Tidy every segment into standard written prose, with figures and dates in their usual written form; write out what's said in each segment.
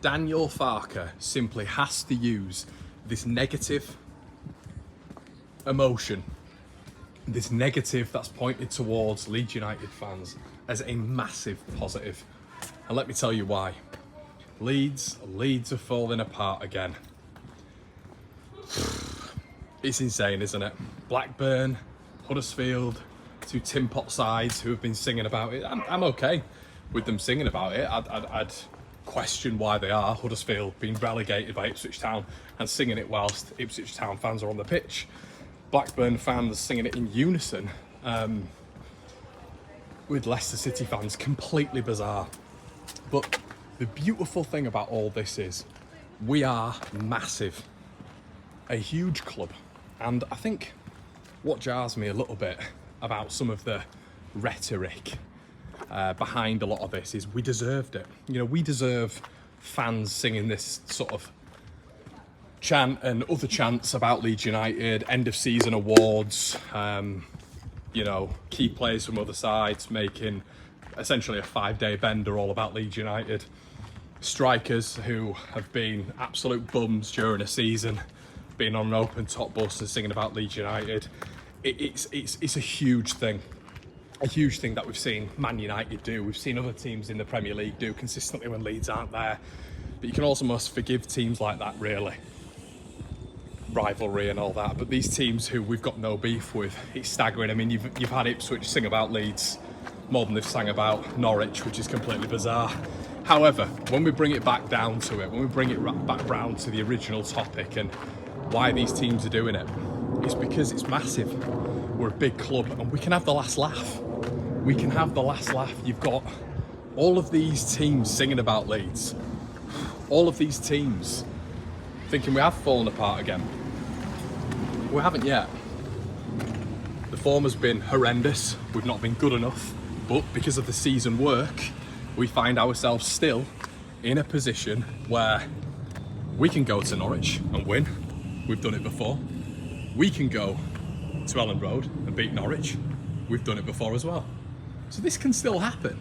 Daniel Farke simply has to use this negative emotion, this negative that's pointed towards Leeds United fans, as a massive positive. And let me tell you why. Leeds are falling apart again. It's insane, isn't it? Blackburn, Huddersfield, two tin pot sides who have been singing about it. I'm okay with them singing about it. I'd question why they are. Huddersfield being relegated by Ipswich Town and singing it whilst Ipswich Town fans are on the pitch. Blackburn fans singing it in unison with Leicester City fans. Completely bizarre. But the beautiful thing about all this is we are massive, a huge club. And I think what jars me a little bit about some of the rhetoric behind a lot of this is we deserved it. You know, we deserve fans singing this sort of chant and other chants about Leeds United, end of season awards, you know, key players from other sides making essentially a 5-day bender all about Leeds United. Strikers who have been absolute bums during a season, being on an open top bus and singing about Leeds United. It's a huge thing. A huge thing that we've seen Man United do. We've seen other teams in the Premier League do consistently when Leeds aren't there. But you can also almost forgive teams like that, really. Rivalry and all that. But these teams who we've got no beef with, it's staggering. I mean, you've had Ipswich sing about Leeds more than they've sang about Norwich, which is completely bizarre. However, when we bring it back down to it, when we bring it back round to the original topic and why these teams are doing it, it's because it's massive. We're a big club and we can have the last laugh. We can have the last laugh. You've got all of these teams singing about Leeds. All of these teams thinking we have fallen apart again. We haven't yet. The form has been horrendous. We've not been good enough. But because of the season work, we find ourselves still in a position where we can go to Norwich and win. We've done it before. We can go to Elland Road and beat Norwich. We've done it before as well. So this can still happen.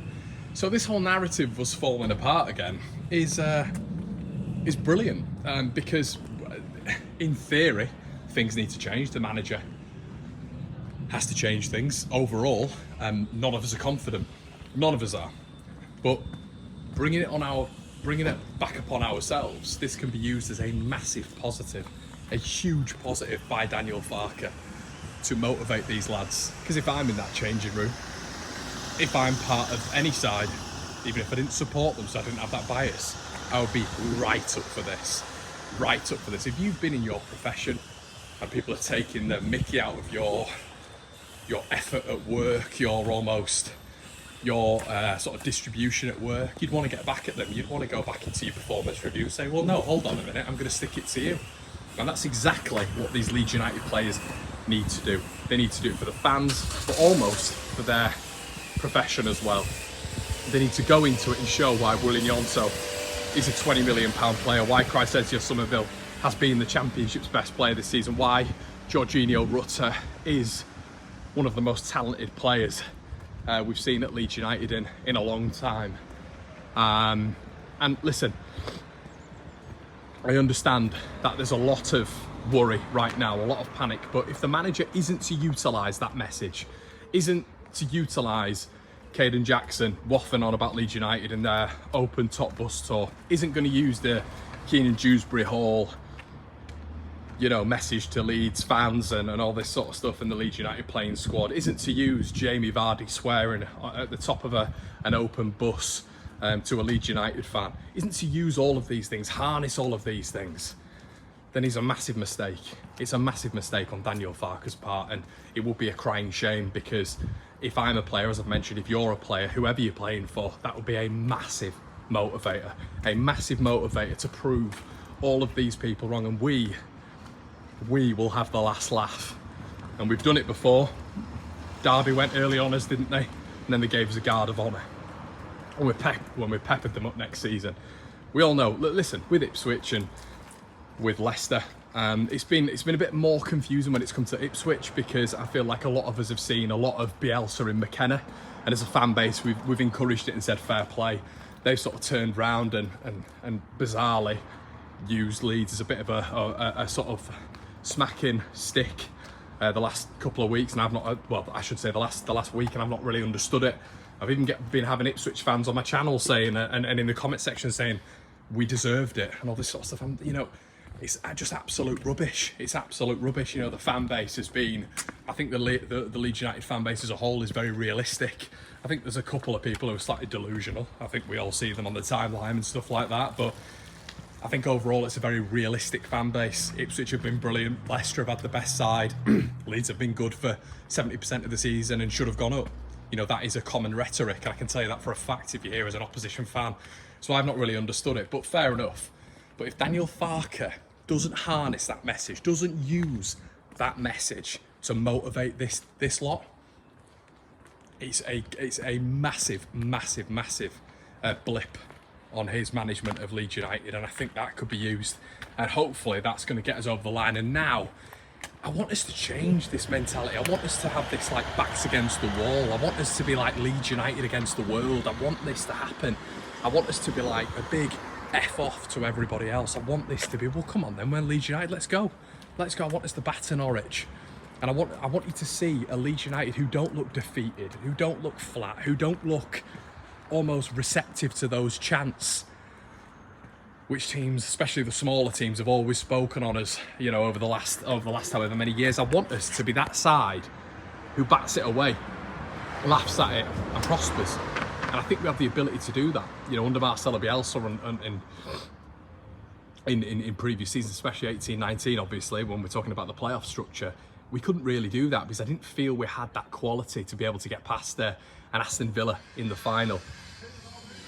So this whole narrative of us falling apart again is brilliant because in theory things need to change. The manager has to change things overall. None of us are confident. None of us are. But bringing it back upon ourselves, this can be used as a massive positive, a huge positive by Daniel Farke to motivate these lads. Because if I'm in that changing room, if I'm part of any side, even if I didn't support them, so I didn't have that bias, I would be right up for this. Right up for this. If you've been in your profession and people are taking the mickey out of your effort at work, your sort of distribution at work, you'd want to get back at them. You'd want to go back into your performance review and say, well, no, hold on a minute, I'm going to stick it to you. And that's exactly what these Leeds United players need to do. They need to do it for the fans, but almost for their profession as well. They need to go into it and show why Willian Yonto is a £20 million player, why Chrysestia Somerville has been the Championship's best player this season, why Jorginho Rutter is one of the most talented players we've seen at Leeds United in a long time. And listen, I understand that there's a lot of worry right now, a lot of panic, but if the manager isn't to utilise that message, isn't to utilise Caden Jackson waffling on about Leeds United and their open top bus tour, isn't going to use the Keenan Dewsbury Hall, you know, message to Leeds fans and all this sort of stuff in the Leeds United playing squad, isn't to use Jamie Vardy swearing at the top of an open bus to a Leeds United fan, isn't to use all of these things, harness all of these things, then it's a massive mistake. It's a massive mistake on Daniel Farke's part, and it would be a crying shame, because if I'm a player, as I've mentioned, if you're a player, whoever you're playing for, that would be a massive motivator to prove all of these people wrong, and we will have the last laugh. And we've done it before. Derby went early on us, didn't they? And then they gave us a guard of honour. And when we peppered them up next season. We all know, listen, with Ipswich and with Leicester, it's been a bit more confusing when it's come to Ipswich, because I feel like a lot of us have seen a lot of Bielsa in McKenna, and as a fan base we've encouraged it and said fair play. they've sort of turned round and bizarrely used Leeds as a bit of a sort of smacking stick the last couple of weeks, and I've not, well, I should say the last week, and I've not really understood it. I've even been having Ipswich fans on my channel saying, and in the comment section saying, we deserved it, and all this sort of stuff. And, you know, it's just absolute rubbish. It's absolute rubbish. You know, the fan base has been, I think the Leeds United fan base as a whole is very realistic. I think there's a couple of people who are slightly delusional. I think we all see them on the timeline and stuff like that, but I think overall it's a very realistic fan base. Ipswich have been brilliant. Leicester have had the best side. Leeds have been good for 70% of the season and should have gone up. You know, that is a common rhetoric, and I can tell you that for a fact if you're here as an opposition fan. So I've not really understood it, but fair enough. But if Daniel Farke doesn't harness that message, doesn't use that message to motivate this lot, it's a massive blip on his management of Leeds United, and I think that could be used, and hopefully that's going to get us over the line. And now I want us to change this mentality. I want us to have this like backs against the wall. I want us to be like Leeds United against the world. I want this to happen. I want us to be like a big F off to everybody else. I want this to be, well, come on then, we're Leeds United, let's go. Let's go. I want us to batter Norwich. And I want you to see a Leeds United who don't look defeated, who don't look flat, who don't look almost receptive to those chants, which teams, especially the smaller teams, have always spoken on us, you know, over the last however many years. I want us to be that side who bats it away, laughs at it, and prospers. And I think we have the ability to do that. You know, under Marcelo Bielsa and in previous seasons, especially 18-19, obviously, when we're talking about the playoff structure, we couldn't really do that because I didn't feel we had that quality to be able to get past an Aston Villa in the final.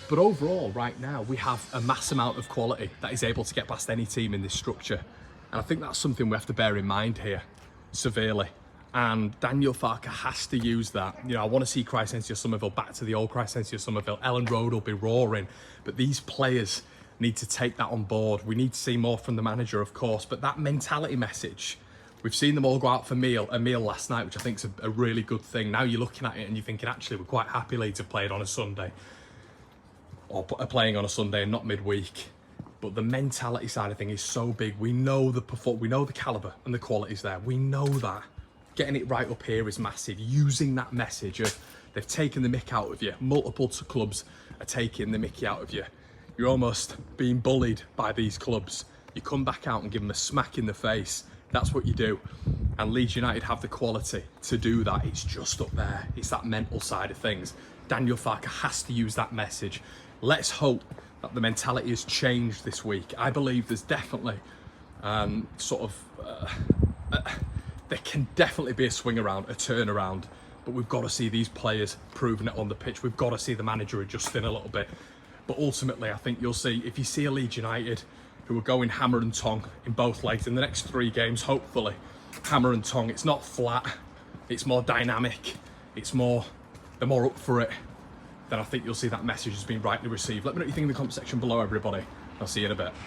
But overall, right now, we have a mass amount of quality that is able to get past any team in this structure. And I think that's something we have to bear in mind here, severely. And Daniel Farke has to use that. You know, I want to see Crysencio Somerville back to the old Crysencio Somerville. Ellen Road will be roaring. But these players need to take that on board. We need to see more from the manager, of course. But that mentality message, we've seen them all go out for a meal last night, which I think is a really good thing. Now you're looking at it and you're thinking, actually, we're quite happy Leeds have played on a Sunday. Or are playing on a Sunday and not midweek. But the mentality side of things is so big. We know the calibre and the quality's there. We know that. Getting it right up here is massive. Using that message of they've taken the mick out of you. Multiple clubs are taking the mickey out of you. You're almost being bullied by these clubs. You come back out and give them a smack in the face. That's what you do. And Leeds United have the quality to do that. It's just up there. It's that mental side of things. Daniel Farke has to use that message. Let's hope that the mentality has changed this week. I believe there's definitely there can definitely be a swing around, a turnaround, but we've got to see these players proving it on the pitch. We've got to see the manager adjusting a little bit. But ultimately, I think you'll see, if you see a Leeds United who are going hammer and tong in both legs in the next 3 games, hopefully, hammer and tong. It's not flat, it's more dynamic, they're more up for it, then I think you'll see that message has been rightly received. Let me know what you think in the comment section below, everybody. I'll see you in a bit.